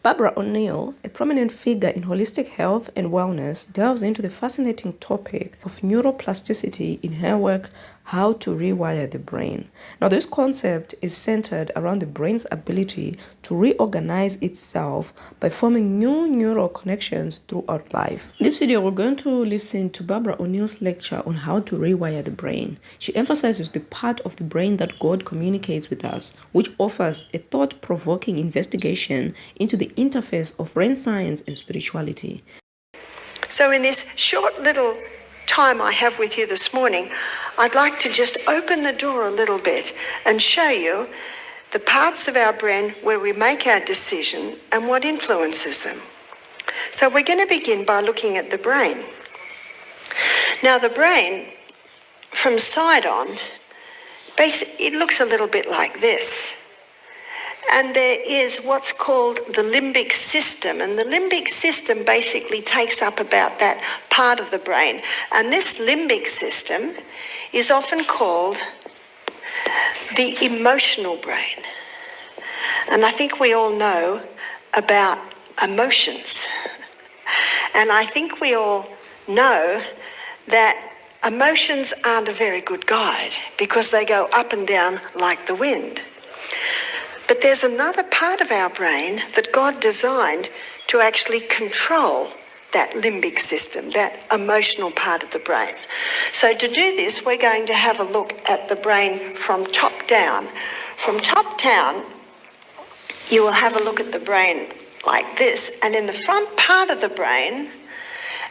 Barbara O'Neill, a prominent figure in holistic health and wellness, delves into the fascinating topic of neuroplasticity in her work, How to Rewire the Brain. Now, this concept is centered around the brain's ability to reorganize itself by forming new neural connections throughout life. In this video, we're going to listen to Barbara O'Neill's lecture on how to rewire the brain. She emphasizes the part of the brain that God communicates with us, which offers a thought-provoking investigation into the interface of brain science and spirituality. So in this short little time I have with you this morning, I'd like to just open the door a little bit and show you the parts of our brain where we make our decision and what influences them. So we're going to begin by looking at the brain. Now the brain, from side on, it looks a little bit like this. And there is what's called the limbic system. And the limbic system basically takes up about that part of the brain. And this limbic system is often called the emotional brain. And I think we all know about emotions. And I think we all know that emotions aren't a very good guide because they go up and down like the wind. But there's another part of our brain that God designed to actually control that limbic system, that emotional part of the brain. So to do this, we're going to have a look at the brain from top down. From top down, you will have a look at the brain like this, and in the front part of the brain,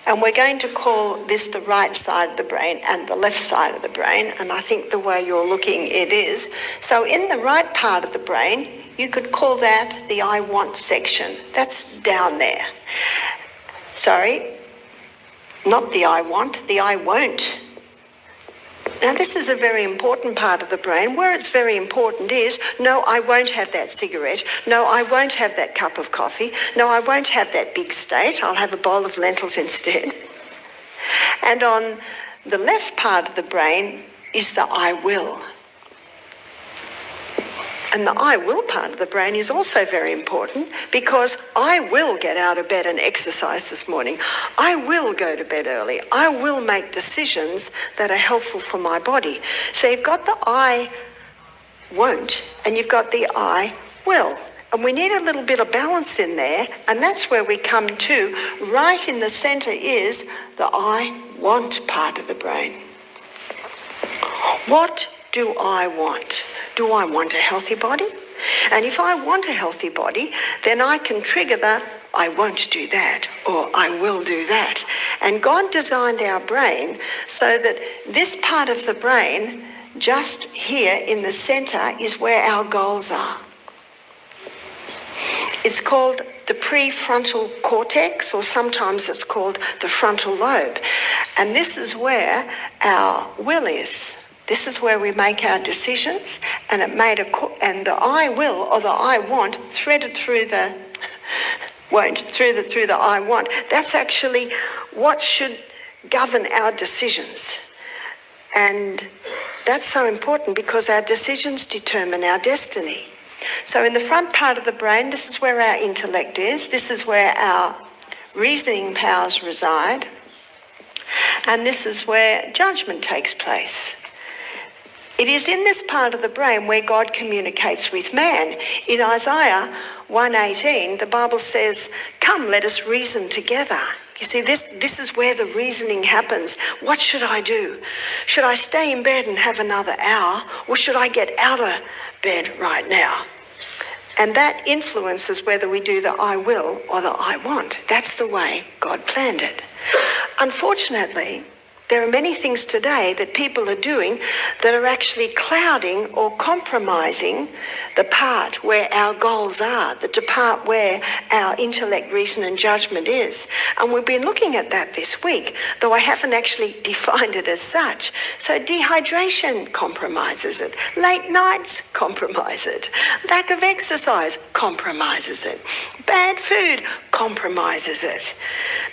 and we're going to call this the right side of the brain and the left side of the brain, and I think the way you're looking it is. So in the right part of the brain, you could call that the I want section. That's down there. Sorry, not the I want, the I won't. Now this is a very important part of the brain. Where it's very important is, no, I won't have that cigarette. No, I won't have that cup of coffee. No, I won't have that big steak. I'll have a bowl of lentils instead. And on the left part of the brain is the I will. And the I will part of the brain is also very important because I will get out of bed and exercise this morning. I will go to bed early. I will make decisions that are helpful for my body. So you've got the I won't and you've got the I will. And we need a little bit of balance in there, and that's where we come to. Right in the centre is the I want part of the brain. What do I want? Do I want a healthy body? And if I want a healthy body, then I can trigger the I won't do that or I will do that. And God designed our brain so that this part of the brain, just here in the centre, is where our goals are. It's called the prefrontal cortex, or sometimes it's called the frontal lobe. And this is where our will is. This is where we make our decisions, and and the I will or the I want threaded through the won't through the I want. That's actually what should govern our decisions, and that's so important because our decisions determine our destiny. So in the front part of the brain, this is where our intellect is. This is where our reasoning powers reside, and this is where judgment takes place. It is in this part of the brain where God communicates with man. In Isaiah 1:18, the Bible says, "Come, let us reason together." You see, this is where the reasoning happens. What should I do? Should I stay in bed and have another hour, or should I get out of bed right now? And that influences whether we do the I will or the I want. That's the way God planned it. Unfortunately, there are many things today that people are doing that are actually clouding or compromising the part where our goals are, the part where our intellect, reason and judgment is. And we've been looking at that this week, though I haven't actually defined it as such. So dehydration compromises it. Late nights compromise it. Lack of exercise compromises it. Bad food compromises it.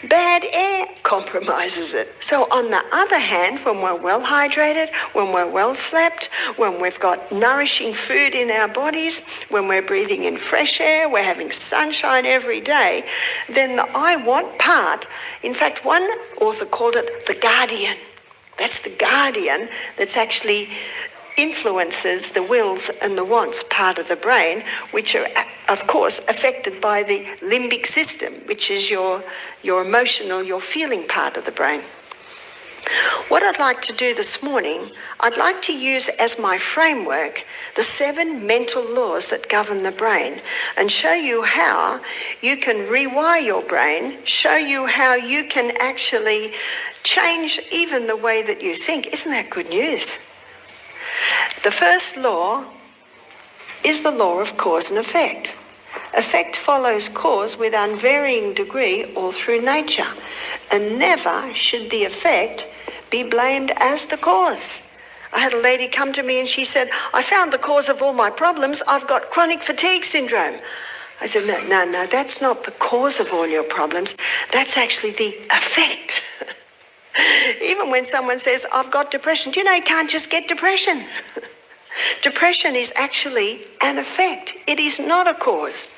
Bad air compromises it. So on the the other hand, when we're well hydrated, when we're well slept, when we've got nourishing food in our bodies, when we're breathing in fresh air, we're having sunshine every day, then the I want part, in fact, one author called it the guardian. That's the guardian that's actually influences the wills and the wants part of the brain, which are, of course, affected by the limbic system, which is your emotional, your feeling part of the brain. What I'd like to do this morning, I'd like to use as my framework the 7 mental laws that govern the brain and show you how you can rewire your brain, show you how you can actually change even the way that you think. Isn't that good news? The first law is the law of cause and effect. Effect follows cause with unvarying degree all through nature, and never should the effect be blamed as the cause. I had a lady come to me and she said, I found the cause of all my problems. I've got chronic fatigue syndrome. I said, no, that's not the cause of all your problems. That's actually the effect. Even when someone says, I've got depression, do you know you can't just get depression? Depression is actually an effect. It is not a cause.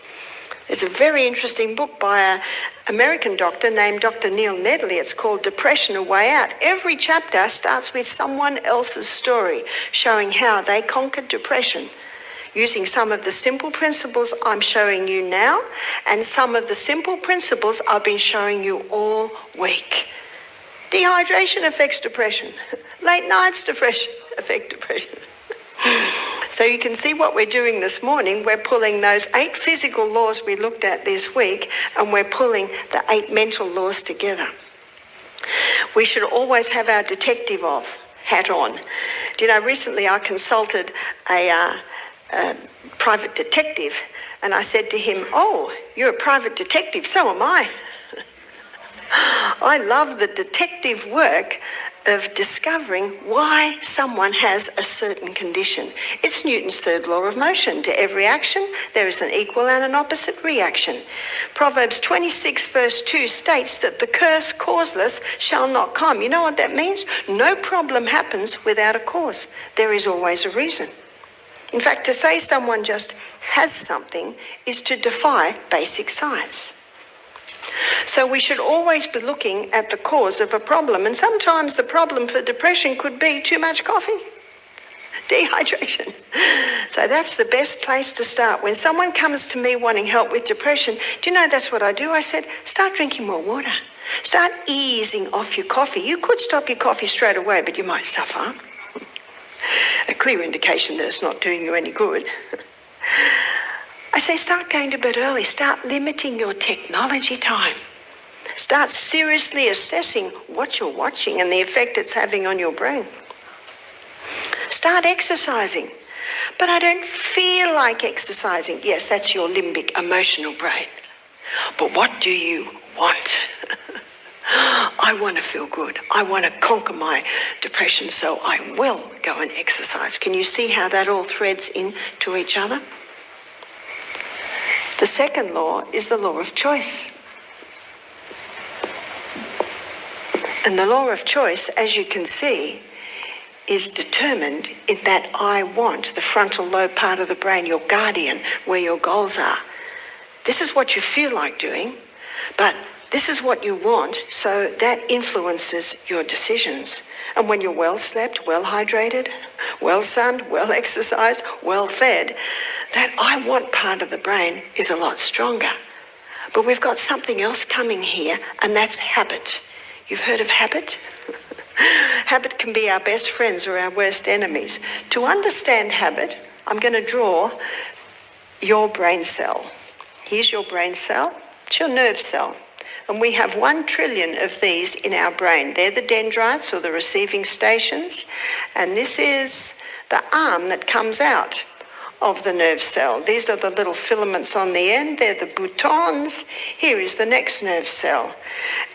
There's a very interesting book by an American doctor named Dr. Neil Nedley. It's called Depression: A Way Out. Every chapter starts with someone else's story, showing how they conquered depression, using some of the simple principles I'm showing you now and some of the simple principles I've been showing you all week. Dehydration affects depression. Late nights affect depression. So you can see what we're doing this morning. We're pulling those 8 physical laws we looked at this week, and we're pulling the 8 mental laws together. We should always have our detective hat on. Do you know, recently I consulted a private detective, and I said to him, oh, you're a private detective, so am I. I love the detective work of discovering why someone has a certain condition. It's Newton's 3rd law of motion. To every action, there is an equal and an opposite reaction. Proverbs 26 verse 2 states that the curse causeless shall not come. You know what that means? No problem happens without a cause. There is always a reason. In fact, to say someone just has something is to defy basic science. So we should always be looking at the cause of a problem. And sometimes the problem for depression could be too much coffee, dehydration. So that's the best place to start. When someone comes to me wanting help with depression, do you know that's what I do? I said, start drinking more water. Start easing off your coffee. You could stop your coffee straight away, but you might suffer. A clear indication that it's not doing you any good. I say start going to bed early. Start limiting your technology time. Start seriously assessing what you're watching and the effect it's having on your brain. Start exercising. But I don't feel like exercising. Yes, that's your limbic emotional brain. But what do you want? I want to feel good. I want to conquer my depression, so I will go and exercise. Can you see how that all threads into each other? The second law is the law of choice. And the law of choice, as you can see, is determined in that I want, the frontal lobe part of the brain, your guardian, where your goals are. This is what you feel like doing, but this is what you want, so that influences your decisions. And when you're well slept, well hydrated, well sunned, well exercised, well fed, that I want part of the brain is a lot stronger. But we've got something else coming here, and that's habit. You've heard of habit? Habit can be our best friends or our worst enemies. To understand habit, I'm going to draw your brain cell. Here's your brain cell. It's your nerve cell. And we have 1 trillion of these in our brain. They're the dendrites, or the receiving stations. And this is the arm that comes out of the nerve cell. These are the little filaments on the end. They're the boutons. Here is the next nerve cell.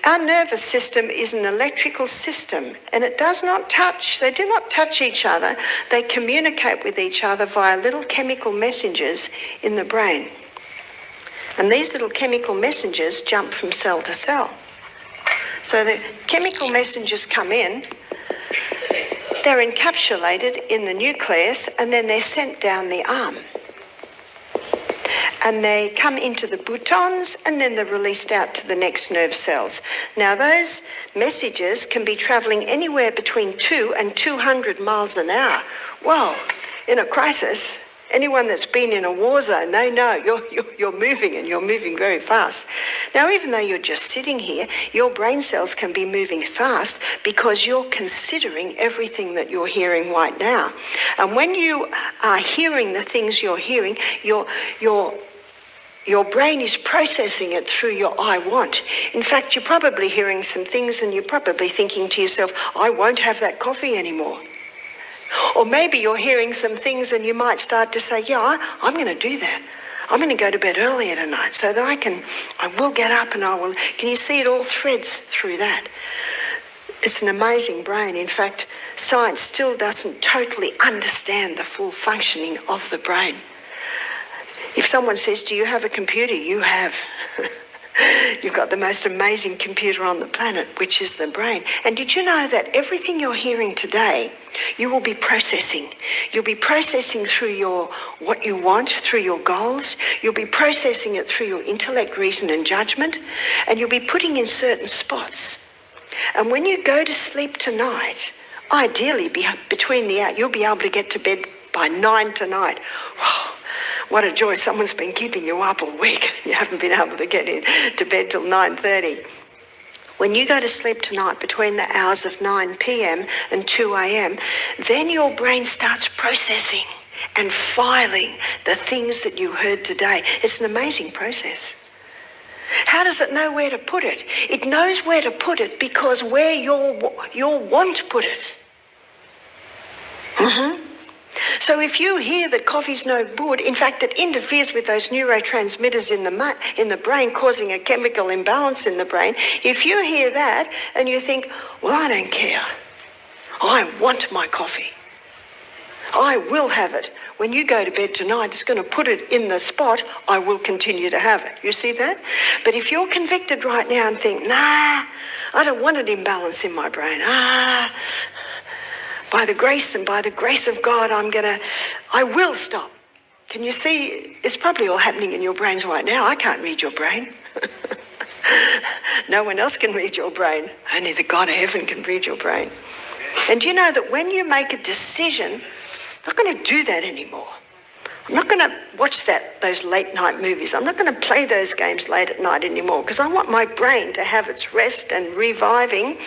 Our nervous system is an electrical system, and it does not touch. They do not touch each other. They communicate with each other via little chemical messengers in the brain. And these little chemical messengers jump from cell to cell. So the chemical messengers come in, they're encapsulated in the nucleus, and then they're sent down the arm. And they come into the boutons, and then they're released out to the next nerve cells. Now, those messages can be travelling anywhere between 2 and 200 miles an hour. Wow, in a crisis, anyone that's been in a war zone, they know you're moving, and you're moving very fast. Now, even though you're just sitting here, your brain cells can be moving fast because you're considering everything that you're hearing right now. And when you are hearing the things you're hearing, your brain is processing it through your I want. In fact, you're probably hearing some things and you're probably thinking to yourself, I won't have that coffee anymore. Or maybe you're hearing some things and you might start to say, yeah, I'm going to do that. I'm going to go to bed earlier tonight so that I will get up and I will. Can you see it all threads through that? It's an amazing brain. In fact, science still doesn't totally understand the full functioning of the brain. If someone says, do you have a computer? You have. You've got the most amazing computer on the planet, which is the brain. And did you know that everything you're hearing today, you will be processing. You'll be processing through what you want, through your goals. You'll be processing it through your intellect, reason and judgment. And you'll be putting in certain spots. And when you go to sleep tonight, ideally you'll be able to get to bed by 9 tonight. What a joy. Someone's been keeping you up all week. You haven't been able to get to bed till 9:30. When you go to sleep tonight between the hours of 9 p.m. and 2 a.m., then your brain starts processing and filing the things that you heard today. It's an amazing process. How does it know where to put it? It knows where to put it because where your want put it. So if you hear that coffee's no good, in fact, it interferes with those neurotransmitters in the brain, causing a chemical imbalance in the brain. If you hear that and you think, well, I don't care. I want my coffee. I will have it. When you go to bed tonight, it's going to put it in the spot, I will continue to have it. You see that? But if you're convicted right now and think, nah, I don't want an imbalance in my brain. By the grace of God, I will stop. Can you see? It's probably all happening in your brains right now. I can't read your brain. No one else can read your brain. Only the God of heaven can read your brain. And do you know that when you make a decision, I'm not going to do that anymore. I'm not going to watch those late night movies. I'm not going to play those games late at night anymore because I want my brain to have its rest and reviving.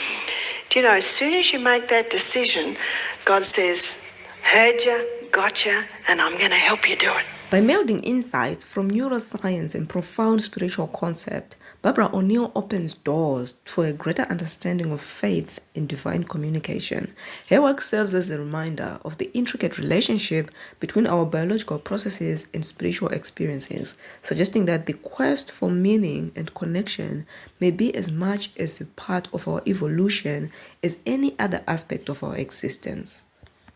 Do you know, as soon as you make that decision, God says, heard you, gotcha, and I'm going to help you do it. By melding insights from neuroscience and profound spiritual concept, Barbara O'Neill opens doors for a greater understanding of faith in divine communication. Her work serves as a reminder of the intricate relationship between our biological processes and spiritual experiences, suggesting that the quest for meaning and connection may be as much as a part of our evolution as any other aspect of our existence.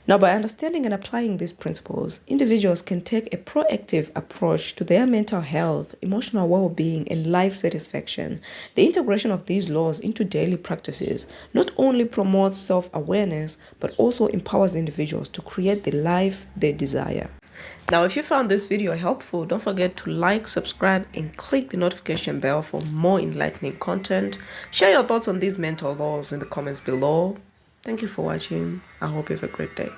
Now, by understanding and applying these principles, individuals can take a proactive approach to their mental health, emotional well-being, and life satisfaction. The integration of these laws into daily practices not only promotes self-awareness, but also empowers individuals to create the life they desire. Now, if you found this video helpful, don't forget to like, subscribe, and click the notification bell for more enlightening content. Share your thoughts on these mental laws in the comments below. Thank you for watching. I hope you have a great day.